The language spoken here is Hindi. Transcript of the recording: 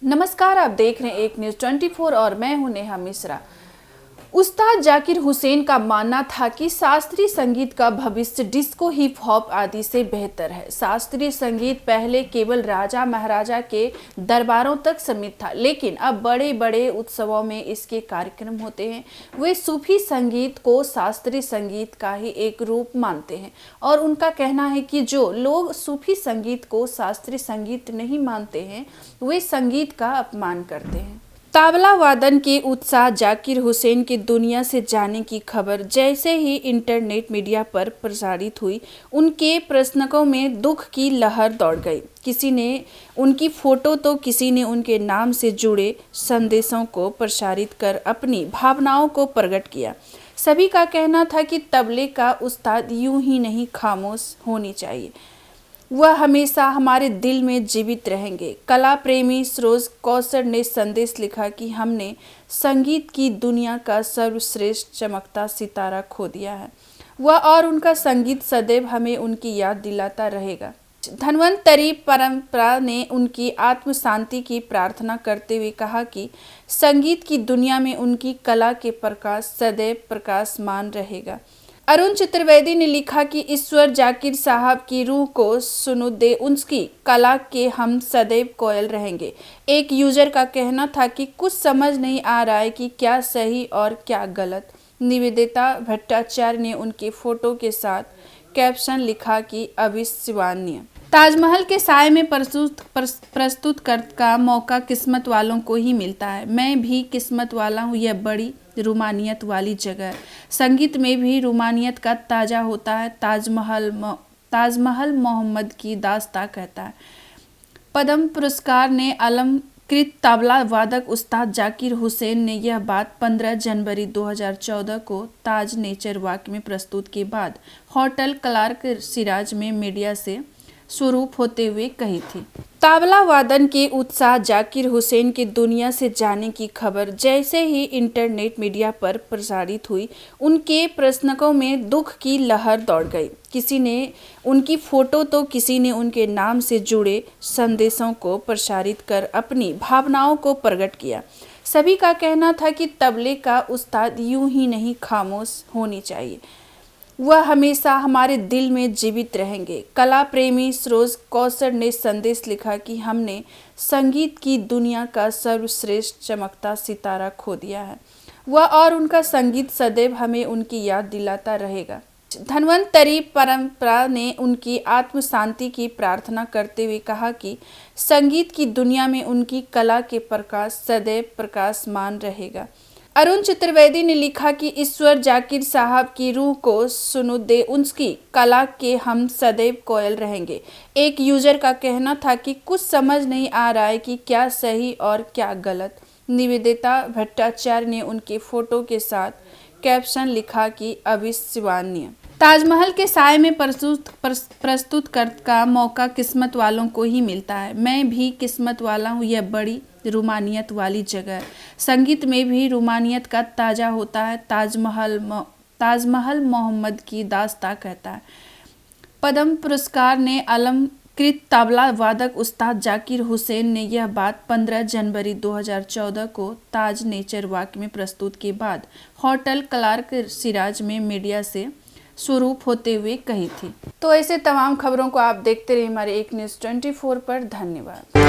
नमस्कार, आप देख रहे हैं एक न्यूज़ 24 और मैं हूं नेहा मिश्रा। उस्ताद जाकिर हुसैन का मानना था कि शास्त्रीय संगीत का भविष्य डिस्को, हिप हॉप आदि से बेहतर है। शास्त्रीय संगीत पहले केवल राजा महाराजा के दरबारों तक सीमित था, लेकिन अब बड़े बड़े उत्सवों में इसके कार्यक्रम होते हैं। वे सूफी संगीत को शास्त्रीय संगीत का ही एक रूप मानते हैं और उनका कहना है कि जो लोग सूफी संगीत को शास्त्रीय संगीत नहीं मानते हैं, वे संगीत का अपमान करते हैं। तबला वादन के उत्साह जाकिर हुसैन की दुनिया से जाने की खबर जैसे ही इंटरनेट मीडिया पर प्रसारित हुई, उनके प्रशंसकों में दुख की लहर दौड़ गई। किसी ने उनकी फोटो तो किसी ने उनके नाम से जुड़े संदेशों को प्रसारित कर अपनी भावनाओं को प्रकट किया। सभी का कहना था कि तबले का उस्ताद यूं ही नहीं खामोश होनी चाहिए, वह हमेशा हमारे दिल में जीवित रहेंगे। कला प्रेमी सरोज कौसर ने संदेश लिखा कि हमने संगीत की दुनिया का सर्वश्रेष्ठ चमकता सितारा खो दिया है। वह और उनका संगीत सदैव हमें उनकी याद दिलाता रहेगा। धन्वंतरी परंपरा ने उनकी आत्म शांति की प्रार्थना करते हुए कहा कि संगीत की दुनिया में उनकी कला के प्रकाश सदैव प्रकाशमान रहेगा। अरुण चतुर्वेदी ने लिखा कि ईश्वर जाकिर साहब की रूह को सुनो दे, उनकी कला के हम सदैव कोयल रहेंगे। एक यूजर का कहना था कि कुछ समझ नहीं आ रहा है कि क्या सही और क्या गलत। निवेदिता भट्टाचार्य ने उनके फोटो के साथ कैप्शन लिखा कि अविश्वसनीय। ताजमहल के साय में प्रस्तुत का मौका किस्मत वालों को ही मिलता है। मैं भी किस्मत वाला हूँ। यह बड़ी रूमानियत वाली जगह है। संगीत में भी रूमानियत का ताजा होता है। ताजमहल मोहम्मद की दास्तां कहता है। पद्म पुरस्कार ने अलंकृत तबला वादक उस्ताद जाकिर हुसैन ने यह बात 15 जनवरी 2014 को ताज नेचर वॉक में प्रस्तुत के बाद होटल क्लार्क सिराज में मीडिया से स्वरूप होते हुए कही थी। तबला वादन के उत्साह जाकिर हुसैन की दुनिया से जाने की खबर जैसे ही इंटरनेट मीडिया पर प्रसारित हुई, उनके प्रशंसकों में दुख की लहर दौड़ गई। किसी ने उनकी फोटो तो किसी ने उनके नाम से जुड़े संदेशों को प्रसारित कर अपनी भावनाओं को प्रकट किया। सभी का कहना था कि तबले का उस्ताद यूं ही नहीं खामोश होनी चाहिए, वह हमेशा हमारे दिल में जीवित रहेंगे। कला प्रेमी सरोज कौसर ने संदेश लिखा कि हमने संगीत की दुनिया का सर्वश्रेष्ठ चमकता सितारा खो दिया है। वह और उनका संगीत सदैव हमें उनकी याद दिलाता रहेगा। धन्वंतरी परंपरा ने उनकी आत्म शांति की प्रार्थना करते हुए कहा कि संगीत की दुनिया में उनकी कला के प्रकाश सदैव प्रकाशमान रहेगा। अरुण चतुर्वेदी ने लिखा कि ईश्वर जाकिर साहब की रूह को सुनो दे, उनकी कला के हम सदैव कोयल रहेंगे। एक यूजर का कहना था कि कुछ समझ नहीं आ रहा है कि क्या सही और क्या गलत। निवेदिता भट्टाचार्य ने उनके फोटो के साथ कैप्शन लिखा कि अविश्वसनीय। ताजमहल के साय में प्रस्तुत का मौका किस्मत वालों को ही मिलता है। मैं भी किस्मत वाला हूँ। यह बड़ी रूमानियत वाली जगह है। संगीत में भी रूमानियत का ताजा होता है। ताजमहल मोहम्मद की दास्तां कहता है। पद्म पुरस्कार ने अलंकृत तबला वादक उस्ताद जाकिर हुसैन ने यह बात 15 जनवरी 2014 को ताज नेचर वॉक में प्रस्तुत के बाद होटल क्लार्क सिराज में मीडिया से स्वरूप होते हुए कही थी। तो ऐसे तमाम खबरों को आप देखते रहिए हमारे एक न्यूज़ 24 पर। धन्यवाद।